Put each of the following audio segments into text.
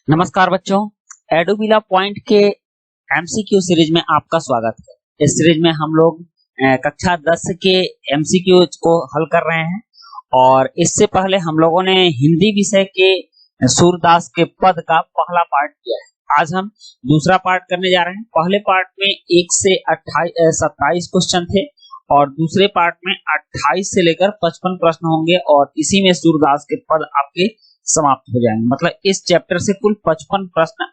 नमस्कार बच्चों, एडुबिला पॉइंट के एमसीक्यू सीरीज में आपका स्वागत है। इस सीरीज में हम लोग कक्षा 10 के एमसीक्यू को हल कर रहे हैं और इससे पहले हम लोगों ने हिंदी विषय के सूरदास के पद का पहला पार्ट किया है। आज हम दूसरा पार्ट करने जा रहे हैं। पहले पार्ट में 1 से 27 क्वेश्चन थे और दूसरे पार्ट में 28 से लेकर 55 प्रश्न होंगे और इसी में सूरदास के पद आपके समाप्त हो जाएंगे। मतलब इस चैप्टर से कुल 55 प्रश्न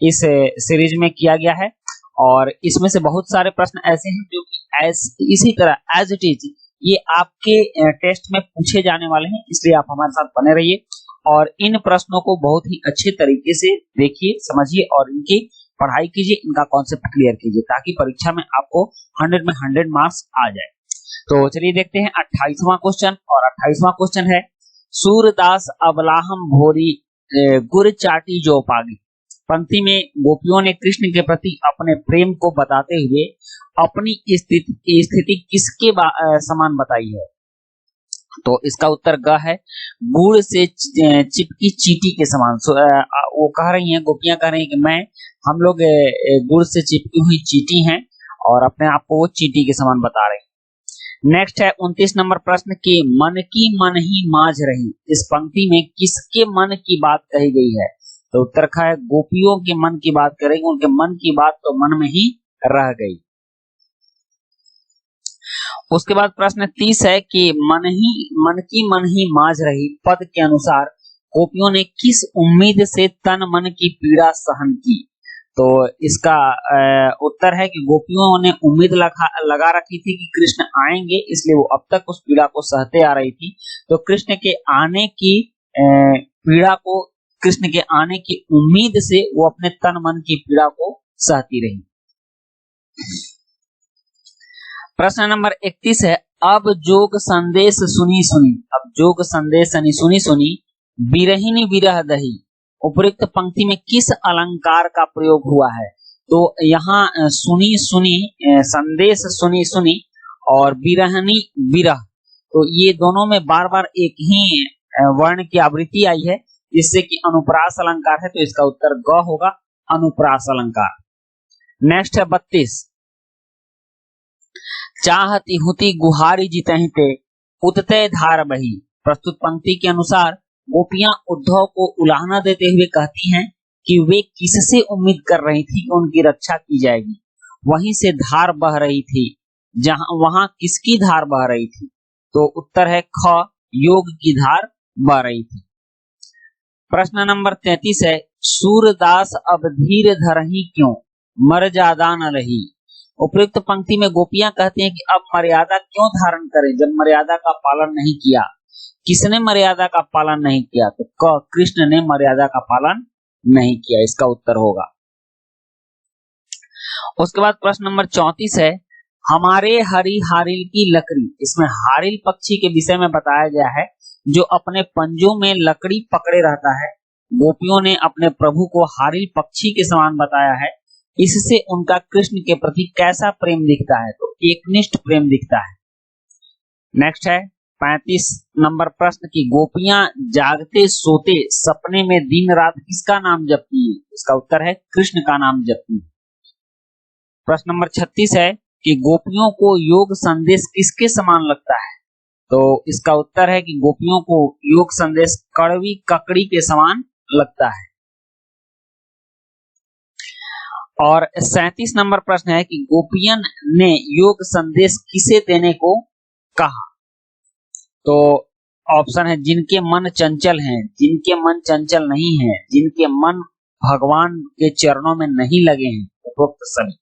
इस सीरीज में किया गया है और इसमें से बहुत सारे प्रश्न ऐसे हैं जो कि इसी तरह एज इट इज ये आपके टेस्ट में पूछे जाने वाले हैं, इसलिए आप हमारे साथ बने रहिए और इन प्रश्नों को बहुत ही अच्छे तरीके से देखिए, समझिए और इनकी पढ़ाई कीजिए, इनका कॉन्सेप्ट क्लियर कीजिए ताकि परीक्षा में आपको 100 में 100 मार्क्स आ जाए। तो चलिए देखते हैं 28वां क्वेश्चन। और 28वां क्वेश्चन है, सूरदास अबलाहम भोरी गुर चाटी जो पागी। पंक्ति में गोपियों ने कृष्ण के प्रति अपने प्रेम को बताते हुए अपनी स्थिति किसके समान बताई है? तो इसका उत्तर ग है, गुड़ से चिपकी चींटी के समान। वो कह रही हैं, गोपियां कह रही हैं कि हम लोग गुड़ से चिपकी हुई चींटी हैं और अपने आप को वो चींटी के समान बता रही हैं। नेक्स्ट है 29 नंबर प्रश्न की मन की मन ही माज रही। इस पंक्ति में किसके मन की बात कही गई है? तो उत्तर है, गोपियों के मन की बात करेंगे, उनके मन की बात तो मन में ही रह गई। उसके बाद प्रश्न 30 है कि मन की मन ही माज रही पद के अनुसार गोपियों ने किस उम्मीद से तन मन की पीड़ा सहन की? तो इसका उत्तर है कि गोपियों ने उम्मीद लगा रखी थी कि कृष्ण आएंगे, इसलिए वो अब तक उस पीड़ा को सहते आ रही थी। तो कृष्ण के आने की पीड़ा को, कृष्ण के आने की उम्मीद से वो अपने तन मन की पीड़ा को सहती रही। प्रश्न नंबर 31 है, अब जोग संदेश सुनी सुनी। अब जोग संदेश सुनी सुनी बिरहिनी विरह दही। उपयुक्त पंक्ति में किस अलंकार का प्रयोग हुआ है? तो यहाँ सुनी सुनी, संदेश सुनी सुनी और बिरहनी विरह, तो ये दोनों में बार बार एक ही वर्ण की आवृत्ति आई है जिससे कि अनुप्रास अलंकार है। तो इसका उत्तर ग होगा, अनुप्रास अलंकार। नेक्स्ट है 32, चाहती हुती गुहारी जितहिते उतते धार बही। प्रस्तुत पंक्ति के अनुसार गोपियां उद्धव को उलाहना देते हुए कहती हैं कि वे किससे उम्मीद कर रही थी कि उनकी रक्षा की जाएगी? वहीं से धार बह रही थी, वहां किसकी धार बह रही थी? तो उत्तर है ख, योग की धार बह रही थी। प्रश्न नंबर 33 है, सूरदास अब धीर धरही क्यों मर्यादा न रही। उपयुक्त पंक्ति में गोपियां कहती हैं कि अब मर्यादा क्यों धारण करें जब मर्यादा का पालन नहीं किया। किसने मर्यादा का पालन नहीं किया? तो क, कृष्ण ने मर्यादा का पालन नहीं किया, इसका उत्तर होगा। उसके बाद प्रश्न नंबर 34 है, हमारे हरि हारिल की लकड़ी। इसमें हारिल पक्षी के विषय में बताया गया है जो अपने पंजों में लकड़ी पकड़े रहता है। गोपियों ने अपने प्रभु को हारिल पक्षी के समान बताया है, इससे उनका कृष्ण के प्रति कैसा प्रेम दिखता है? तो एकनिष्ठ प्रेम दिखता है। नेक्स्ट है 35 नंबर प्रश्न की गोपियां जागते सोते सपने में दिन रात किसका नाम जपती है? इसका उत्तर है कृष्ण का नाम जपती है। प्रश्न नंबर 36 है कि गोपियों को योग संदेश किसके समान लगता है? तो इसका उत्तर है कि गोपियों को योग संदेश कड़वी ककड़ी के समान लगता है। और 37 नंबर प्रश्न है कि गोपियन ने योग संदेश किसे देने को कहा? तो ऑप्शन है जिनके मन चंचल हैं, जिनके मन चंचल नहीं हैं, जिनके मन भगवान के चरणों में नहीं लगे हैं, उपरोक्त सभी।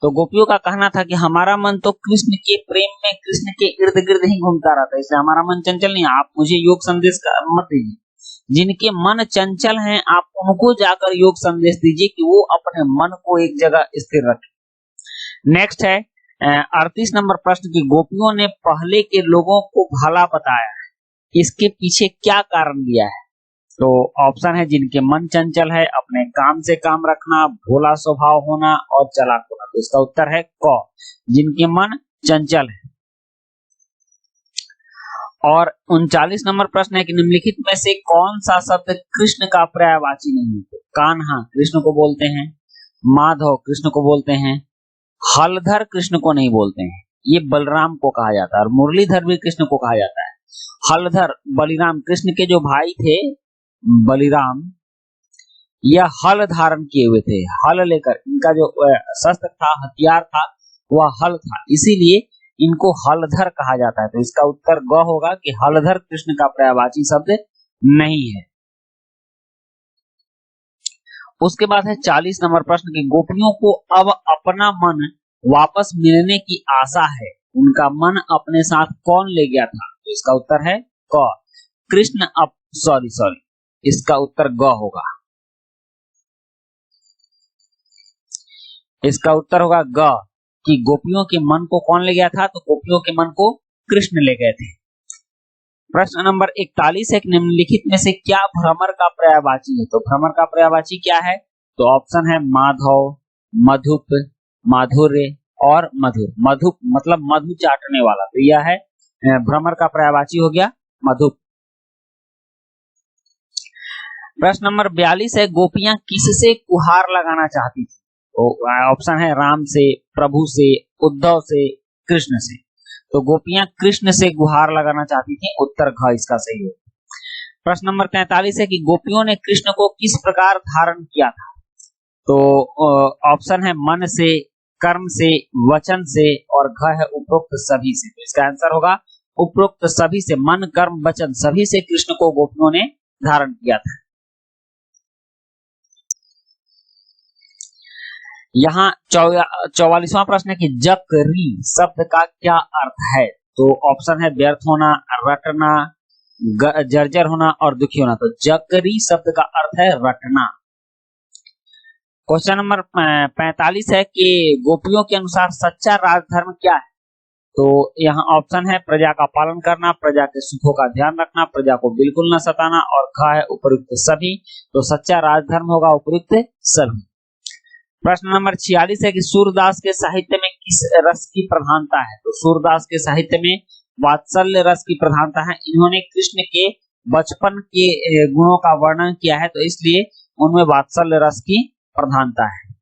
तो गोपियों का कहना था कि हमारा मन तो कृष्ण के प्रेम में, कृष्ण के इर्द गिर्द ही घूमता रहता है, इसलिए हमारा मन चंचल नहीं है, आप मुझे योग संदेश का मत दीजिए। जिनके मन चंचल हैं आप उनको जाकर योग संदेश दीजिए कि वो अपने मन को एक जगह स्थिर रखें। नेक्स्ट है 38 नंबर प्रश्न की गोपियों ने पहले के लोगों को भला बताया है, इसके पीछे क्या कारण दिया है? तो ऑप्शन है जिनके मन चंचल है, अपने काम से काम रखना, भोला स्वभाव होना और चालाक होना। तो इसका उत्तर है क, जिनके मन चंचल है। और 39 नंबर प्रश्न है कि निम्नलिखित में से कौन सा शब्द कृष्ण का पर्यायवाची नहीं है? कान्हा कृष्ण को बोलते हैं, माधव कृष्ण को बोलते हैं, हलधर कृष्ण को नहीं बोलते हैं, ये बलराम को कहा जाता है, और मुरलीधर भी कृष्ण को कहा जाता है। हलधर बलिराम कृष्ण के जो भाई थे बलिराम, यह हल धारण किए हुए थे, हल लेकर, इनका जो शस्त्र था, हथियार था, वह हल था, इसीलिए इनको हलधर कहा जाता है। तो इसका उत्तर ग होगा कि हलधर कृष्ण का पर्यायवाची शब्द नहीं है। उसके बाद है 40 नंबर प्रश्न की गोपियों को अब अपना मन वापस मिलने की आशा है, उनका मन अपने साथ कौन ले गया था? तो इसका उत्तर है क, कृष्ण। अब सॉरी, इसका उत्तर ग होगा, इसका उत्तर होगा ग कि गोपियों के मन को कौन ले गया था? तो गोपियों के मन को कृष्ण ले गए थे। प्रश्न नंबर 41 है, निम्नलिखित में से क्या भ्रमर का पर्यायवाची है? तो भ्रमर का पर्यायवाची क्या है? तो ऑप्शन है माधव, मधुप, माधुर्य और मधुर। मधुप मतलब मधु चाटने वाला, तो यह है भ्रमर का पर्यायवाची हो गया मधुप। प्रश्न नंबर 42 है, गोपियां किससे गुहार लगाना चाहती थी? तो ऑप्शन है राम से, प्रभु से, उद्धव से, कृष्ण से। तो गोपियां कृष्ण से गुहार लगाना चाहती थी, उत्तर घ इसका सही है। प्रश्न नंबर 43 है कि गोपियों ने कृष्ण को किस प्रकार धारण किया था? तो ऑप्शन है मन से, कर्म से, वचन से और घ है उपरोक्त सभी से। तो इसका आंसर होगा उपरोक्त सभी से, मन, कर्म, वचन सभी से कृष्ण को गोपियों ने धारण किया था। यहाँ 44वां प्रश्न है कि जकरी शब्द का क्या अर्थ है? तो ऑप्शन है व्यर्थ होना, रटना, जर्जर होना और दुखी होना। तो जकरी शब्द का अर्थ है रटना। क्वेश्चन नंबर 45 है कि गोपियों के अनुसार सच्चा राजधर्म क्या है? तो यहाँ ऑप्शन है प्रजा का पालन करना, प्रजा के सुखों का ध्यान रखना, प्रजा को बिल्कुल न सताना और घ है उपयुक्त सभी। तो सच्चा राजधर्म होगा उपयुक्त सभी। प्रश्न नंबर 46 है कि सूरदास के साहित्य में किस रस की प्रधानता है? तो सूरदास के साहित्य में वात्सल्य रस की प्रधानता है। इन्होंने कृष्ण के बचपन के गुणों का वर्णन किया है, तो इसलिए उनमें वात्सल्य रस की प्रधानता है।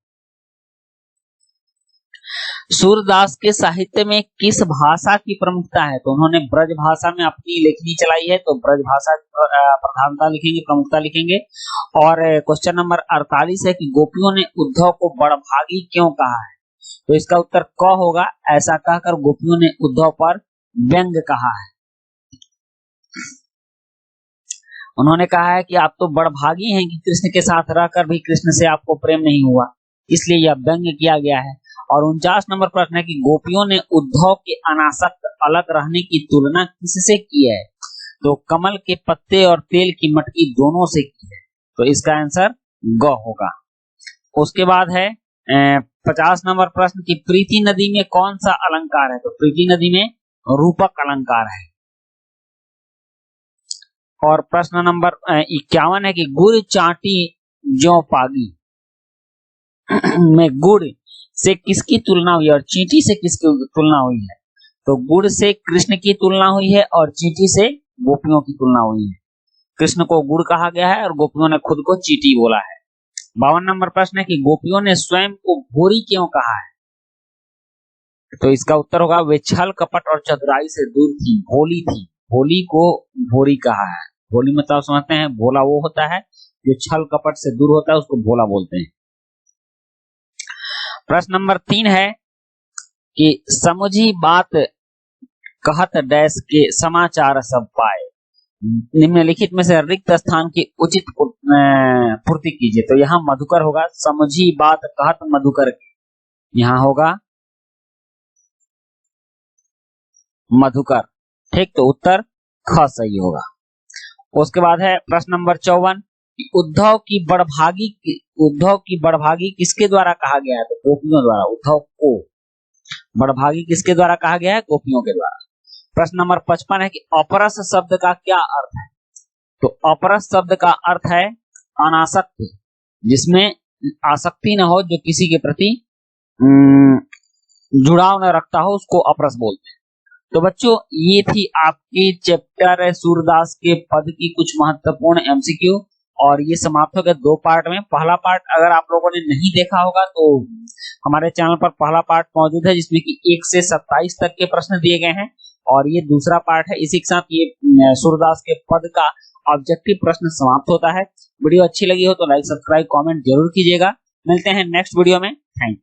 सूरदास के साहित्य में किस भाषा की प्रमुखता है? तो उन्होंने ब्रज भाषा में अपनी लेखनी चलाई है, तो ब्रज भाषा प्रधानता लिखेंगे, प्रमुखता लिखेंगे। और क्वेश्चन नंबर 48 है कि गोपियों ने उद्धव को बड़भागी क्यों कहा है? तो इसका उत्तर क होगा, ऐसा कहकर गोपियों ने उद्धव पर व्यंग कहा है। उन्होंने कहा है कि आप तो बड़भागी हैं कि कृष्ण के साथ रहकर भी कृष्ण से आपको प्रेम नहीं हुआ, इसलिए यह व्यंग किया गया है। और 49 नंबर प्रश्न है कि गोपियों ने उद्धव के अनासक्त अलग रहने की तुलना किससे की है? तो कमल के पत्ते और तेल की मटकी दोनों से की है। तो इसका आंसर ग होगा। उसके बाद है 50 नंबर प्रश्न की प्रीति नदी में कौन सा अलंकार है? तो प्रीति नदी में रूपक अलंकार है। और प्रश्न नंबर 51 है कि गुड़ चाटी ज्यों पागी में गुड़ से किसकी तुलना हुई है और चींटी से किसकी तुलना हुई है? तो गुड़ से कृष्ण की तुलना हुई है और चींटी से गोपियों की तुलना हुई है। कृष्ण को गुड़ कहा गया है और गोपियों ने खुद को चींटी बोला है। 52 नंबर प्रश्न है कि गोपियों ने स्वयं को भोरी क्यों कहा है? तो इसका उत्तर होगा वे छल कपट और चतुराई से दूर थी, भोली थी, भोली को भोरी कहा है। भोली मतलब समझते हैं, भोला वो होता है जो छल कपट से दूर होता है, उसको भोला बोलते हैं। प्रश्न नंबर 3 है कि समझी बात कहत डैश के समाचार सब पाए, निम्नलिखित में से रिक्त स्थान की उचित पूर्ति कीजिए। तो यहाँ मधुकर होगा, समझी बात कहत मधुकर, यहाँ होगा मधुकर। ठीक, तो उत्तर ख सही होगा। उसके बाद है प्रश्न नंबर 54 उद्धव की बड़भागी किसके द्वारा कहा गया है? तो गोपियों द्वारा। उद्धव को बड़भागी किसके द्वारा कहा गया है? गोपियों के द्वारा। प्रश्न नंबर 55 है कि अपरस शब्द का क्या अर्थ है? तो अपरस शब्द का अर्थ है अनासक्त, जिसमें आसक्ति न हो, जो किसी के प्रति जुड़ाव न रखता हो, उसको अपरस बोलते हैं। तो बच्चों ये थी आपकी चैप्टर सूरदास के पद की कुछ महत्वपूर्ण एमसीक्यू, और ये समाप्त हो गया 2 पार्ट में। पहला पार्ट अगर आप लोगों ने नहीं देखा होगा तो हमारे चैनल पर पहला पार्ट मौजूद है, जिसमें कि 1 से 27 तक के प्रश्न दिए गए हैं, और ये दूसरा पार्ट है। इसी के साथ ये सूरदास के पद का ऑब्जेक्टिव प्रश्न समाप्त होता है। वीडियो अच्छी लगी हो तो लाइक, सब्सक्राइब, कमेंट जरूर कीजिएगा। मिलते हैं नेक्स्ट वीडियो में। Thank you.